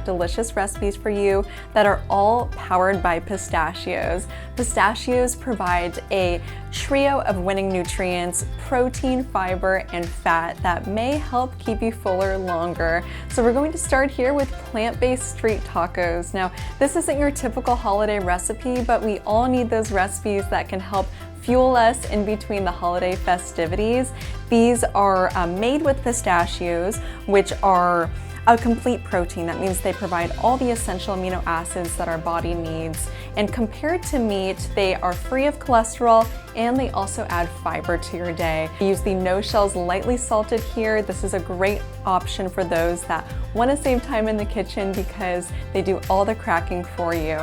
select delicious recipes for you that are all powered by pistachios. Pistachios provide a trio of winning nutrients, protein, fiber, and fat that may help keep you fuller longer. So we're going to start here with plant-based street tacos. Now, this isn't your typical holiday recipe, but we all need those recipes that can help fuel us in between the holiday festivities. These are made with pistachios, which are a complete protein. That means they provide all the essential amino acids that our body needs. And compared to meat, they are free of cholesterol and they also add fiber to your day. We use the no shells lightly salted here. This is a great option for those that want to save time in the kitchen because they do all the cracking for you.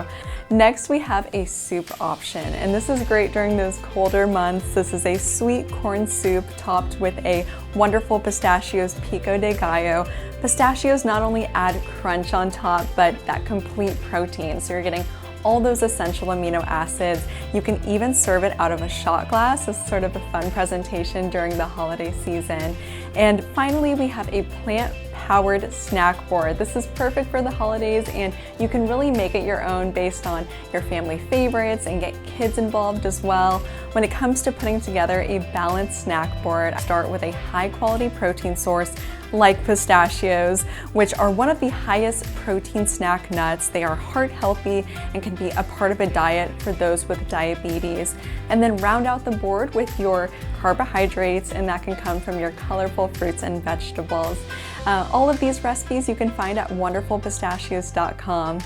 Next, we have a soup option, and this is great during those colder months. This is a sweet corn soup topped with a Wonderful Pistachios pico de gallo. Pistachios not only add crunch on top, but that complete protein. So you're getting all those essential amino acids. You can even serve it out of a shot glass as sort of a fun presentation during the holiday season. And finally, we have a plant-powered snack board. This is perfect for the holidays, and you can really make it your own based on your family favorites and get kids involved as well. When it comes to putting together a balanced snack board, start with a high-quality protein source like pistachios, which are one of the highest protein snack nuts. They are heart healthy and can be a part of a diet for those with diabetes. And then round out the board with your carbohydrates, and that can come from your colorful fruits and vegetables. All of these recipes you can find at wonderfulpistachios.com.